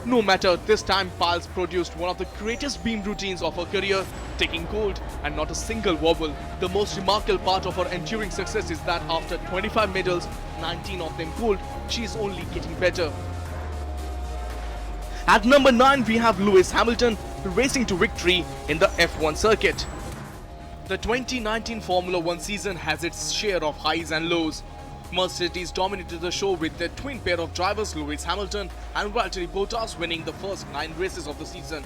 No matter, this time Biles produced one of the greatest beam routines of her career, taking gold and not a single wobble. The most remarkable part of her enduring success is that after 25 medals, 19 of them gold, she is only getting better. At number 9, we have Lewis Hamilton racing to victory in the F1 circuit. The 2019 Formula 1 season has its share of highs and lows. Mercedes dominated the show with their twin pair of drivers Lewis Hamilton and Valtteri Bottas winning the first 9 races of the season.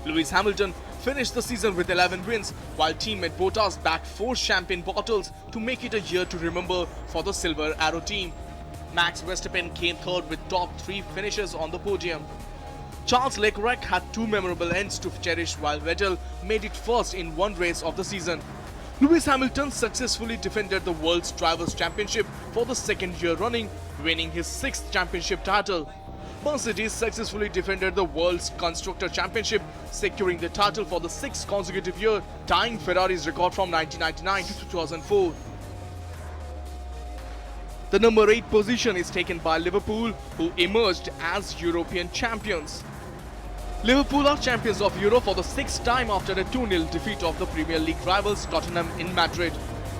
Lewis Hamilton finished the season with 11 wins, while teammate Bottas bagged 4 champagne bottles to make it a year to remember for the Silver Arrow team. Max Verstappen came third with top 3 finishes on the podium. Charles Leclerc had 2 memorable ends to cherish, while Vettel made it first in one race of the season. Lewis Hamilton successfully defended the World's Drivers' Championship for the 2nd year running, winning his 6th championship title. Mercedes successfully defended the World's Constructor Championship, securing the title for the 6th consecutive year, tying Ferrari's record from 1999 to 2004. The number 8 position is taken by Liverpool, who emerged as European champions. Liverpool are champions of Europe for the 6th time after a 2-0 defeat of the Premier League rivals Tottenham in Madrid.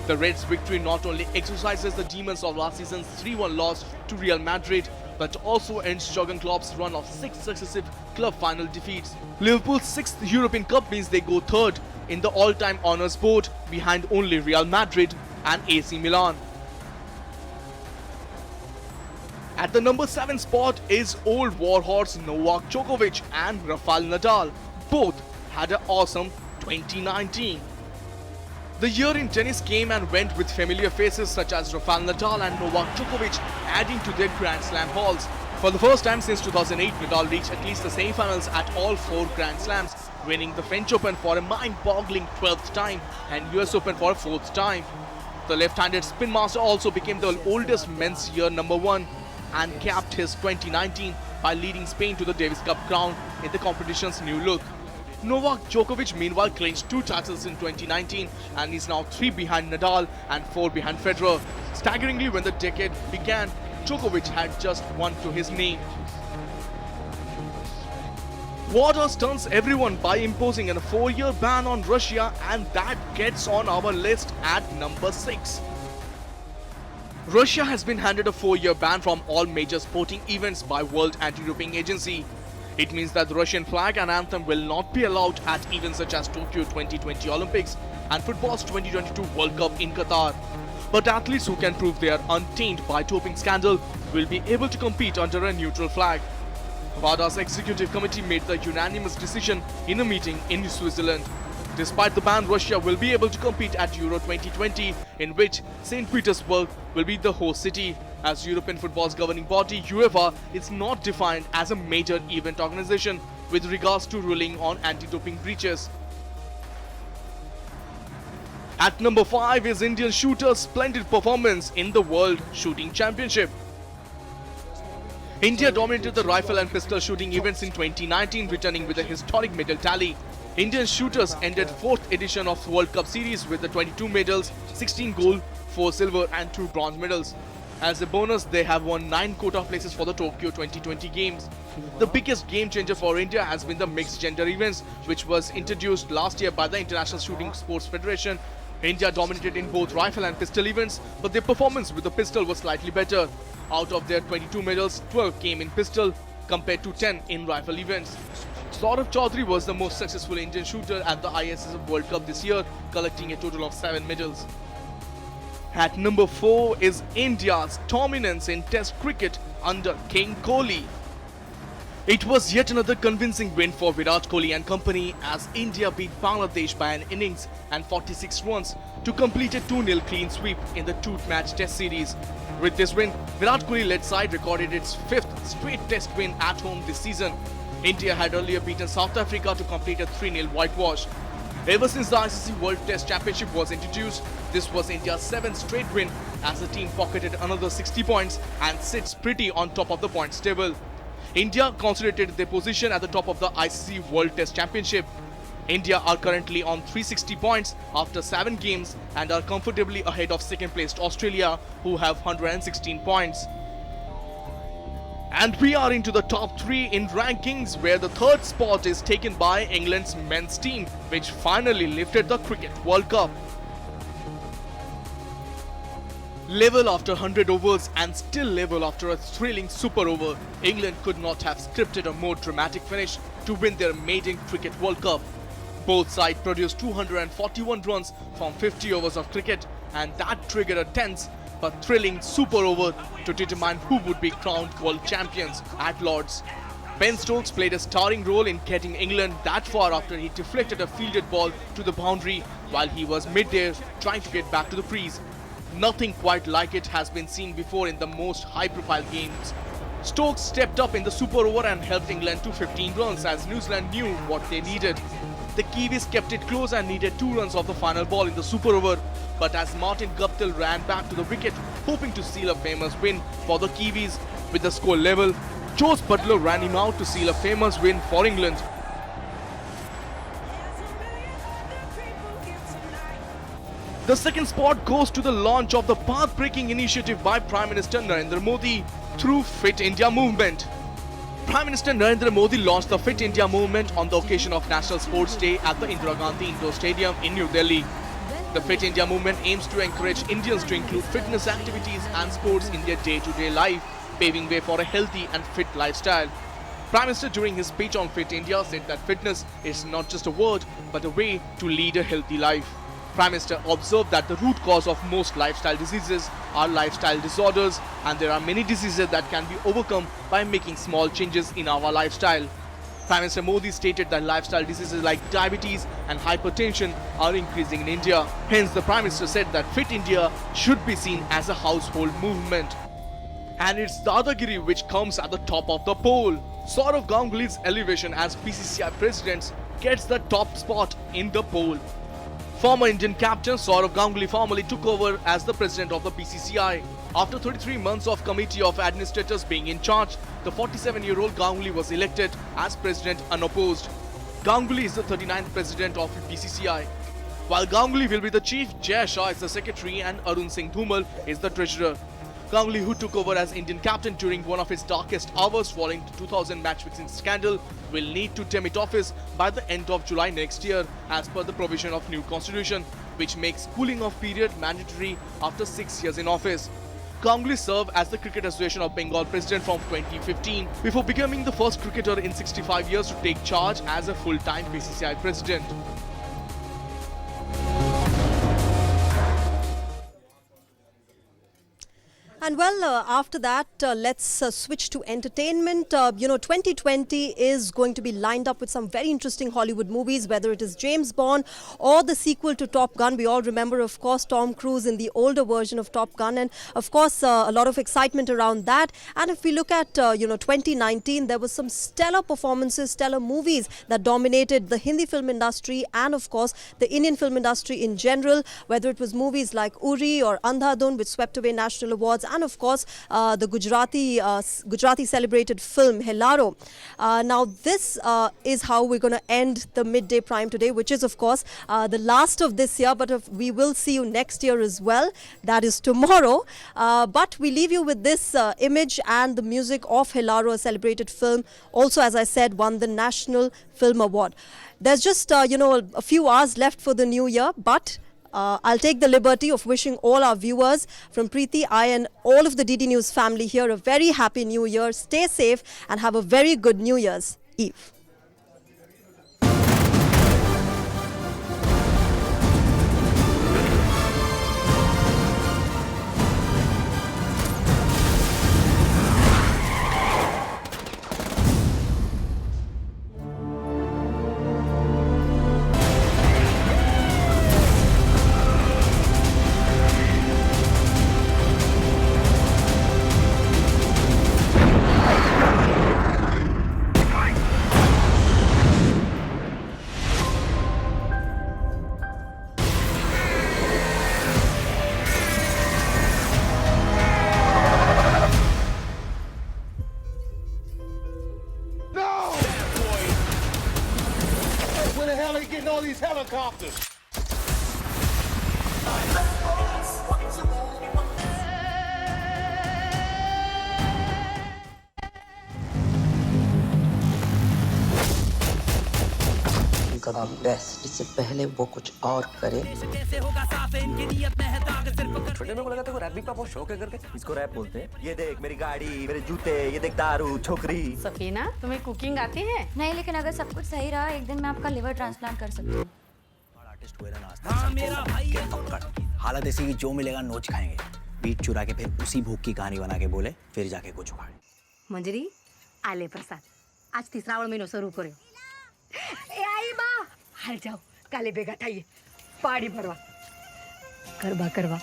The Reds' victory not only exorcises the demons of last season's 3-1 loss to Real Madrid, but also ends Jurgen Klopp's run of 6 successive club final defeats. Liverpool's 6th European Cup means they go 3rd in the all-time honours board, behind only Real Madrid and AC Milan. At the number 7 spot is old warhorse Novak Djokovic and Rafael Nadal. Both had an awesome 2019. The year in tennis came and went with familiar faces such as Rafael Nadal and Novak Djokovic adding to their Grand Slam hauls. For the first time since 2008, Nadal reached at least the semi-finals at all 4 Grand Slams, winning the French Open for a mind-boggling 12th time and US Open for a 4th time. The left-handed spin master also became the oldest men's year number 1 and capped his 2019 by leading Spain to the Davis Cup crown in the competition's new look. Novak Djokovic meanwhile clinched 2 titles in 2019 and is now 3 behind Nadal and 4 behind Federer. Staggeringly, when the decade began, Djokovic had just 1 to his name. Water stuns everyone by imposing a 4-year ban on Russia, and that gets on our list at number 6. Russia has been handed a 4-year ban from all major sporting events by World Anti-Doping Agency. It means that the Russian flag and anthem will not be allowed at events such as Tokyo 2020 Olympics and football's 2022 World Cup in Qatar. But athletes who can prove they are untainted by doping scandal will be able to compete under a neutral flag. WADA's executive committee made the unanimous decision in a meeting in Switzerland. Despite the ban, Russia will be able to compete at Euro 2020, in which St. Petersburg will be the host city, as European football's governing body, UEFA, is not defined as a major event organization with regards to ruling on anti-doping breaches. At number 5 is Indian shooter's splendid performance in the World Shooting Championship. India dominated the rifle and pistol shooting events in 2019, returning with a historic medal tally. Indian shooters ended 4th edition of World Cup series with the 22 medals, 16 gold, 4 silver and 2 bronze medals. As a bonus, they have won 9 quota places for the Tokyo 2020 Games. The biggest game changer for India has been the mixed gender events, which was introduced last year by the International Shooting Sports Federation. India dominated in both rifle and pistol events, but their performance with the pistol was slightly better. Out of their 22 medals, 12 came in pistol compared to 10 in rifle events. Saurav Chaudhary was the most successful Indian shooter at the ISSF World Cup this year, collecting a total of 7 medals. At number 4 is India's dominance in Test cricket under King Kohli. It was yet another convincing win for Virat Kohli and company as India beat Bangladesh by an innings and 46 runs to complete a 2-0 clean sweep in the 2-match Test series. With this win, Virat Kohli-led side recorded its 5th straight Test win at home this season. India had earlier beaten South Africa to complete a 3-0 whitewash. Ever since the ICC World Test Championship was introduced, this was India's 7th straight win as the team pocketed another 60 points and sits pretty on top of the points table. India consolidated their position at the top of the ICC World Test Championship. India are currently on 360 points after 7 games and are comfortably ahead of second placed Australia, who have 116 points. And we are into the top 3 in rankings, where the third spot is taken by England's men's team, which finally lifted the Cricket World Cup. Level after 100 overs and still level after a thrilling super over, England could not have scripted a more dramatic finish to win their maiden Cricket World Cup. Both sides produced 241 runs from 50 overs of cricket, and that triggered a tense but thrilling super over to determine who would be crowned world champions at Lord's. Ben Stokes played a starring role in getting England that far after he deflected a fielded ball to the boundary while he was mid-air trying to get back to the crease. Nothing quite like it has been seen before in the most high-profile games. Stokes stepped up in the super over and helped England to 15 runs as New Zealand knew what they needed. The Kiwis kept it close and needed 2 runs off the final ball in the super over, but as Martin Guptill ran back to the wicket hoping to seal a famous win for the Kiwis with the score level, Jos Buttler ran him out to seal a famous win for England. The second spot goes to the launch of the path-breaking initiative by Prime Minister Narendra Modi through Fit India movement. Prime Minister Narendra Modi launched the Fit India movement on the occasion of National Sports Day at the Indira Gandhi Indoor Stadium in New Delhi. The Fit India movement aims to encourage Indians to include fitness activities and sports in their day-to-day life, paving way for a healthy and fit lifestyle. Prime Minister during his speech on Fit India said that fitness is not just a word but a way to lead a healthy life. Prime Minister observed that the root cause of most lifestyle diseases are lifestyle disorders, and there are many diseases that can be overcome by making small changes in our lifestyle. Prime Minister Modi stated that lifestyle diseases like diabetes and hypertension are increasing in India. Hence, the Prime Minister said that Fit India should be seen as a household movement. And it's Dadagiri which comes at the top of the poll. Sourav Ganguly's elevation as BCCI president gets the top spot in the poll. Former Indian captain Sourav Ganguly formally took over as the president of the BCCI. After 33 months of committee of administrators being in charge, the 47-year-old Ganguly was elected as president unopposed. Ganguly is the 39th president of BCCI. While Ganguly will be the chief, Jay Shah is the secretary and Arun Singh Dhumal is the treasurer. Ganguly, who took over as Indian captain during one of his darkest hours following the 2000 match-fixing scandal, will need to demit office by the end of July next year as per the provision of new constitution, which makes cooling off period mandatory after 6 years in office. Ganguly served as the Cricket Association of Bengal president from 2015 before becoming the first cricketer in 65 years to take charge as a full-time BCCI president. And well, after that, let's switch to entertainment. 2020 is going to be lined up with some very interesting Hollywood movies, whether it is James Bond or the sequel to Top Gun. We all remember, of course, Tom Cruise in the older version of Top Gun, and of course, a lot of excitement around that. And if we look at, 2019, there was some stellar performances, stellar movies that dominated the Hindi film industry and, of course, the Indian film industry in general, whether it was movies like Uri or Andhadhun, which swept away national awards, and of course the Gujarati celebrated film Helaro. Now this is how we're going to end the midday prime today, which is of course the last of this year, but we will see you next year as well. That is tomorrow. But we leave you with this image and the music of Helaro, a celebrated film. Also, as I said, won the National Film Award. There's just a few hours left for the new year, but I'll take the liberty of wishing all our viewers from Preeti, I and all of the DD News family here a very happy new year. Stay safe and have a very good New Year's Eve. helicopters. Best इससे पहले वो कुछ और करे। छोटे में को लगा था रैप का बहुत शौक है करके। इसको रैप बोलते हैं। ये देख मेरी गाड़ी, मेरे जूते, ये देख दारू, छोकरी। सफीना, तुम्हें कुकिंग आती है? नहीं, लेकिन अगर सब कुछ सही रहा एक दिन मैं आपका लिवर ट्रांसप्लांट कर सकती हूँ। हाँ मेरा भाई हालत ऐसी कि जो मिलेगा नोच खाएंगे। बीट चुरा के फिर उसी भूख की कहानी बना के बोले फिर जाके कुछ उखाड़े। मंजरी आले प्रसाद आज 3रा महीनो सुरू कर्यो। ए आई बा हाल जाओ काले भेगा थाईए पाड़ी भरवा करवा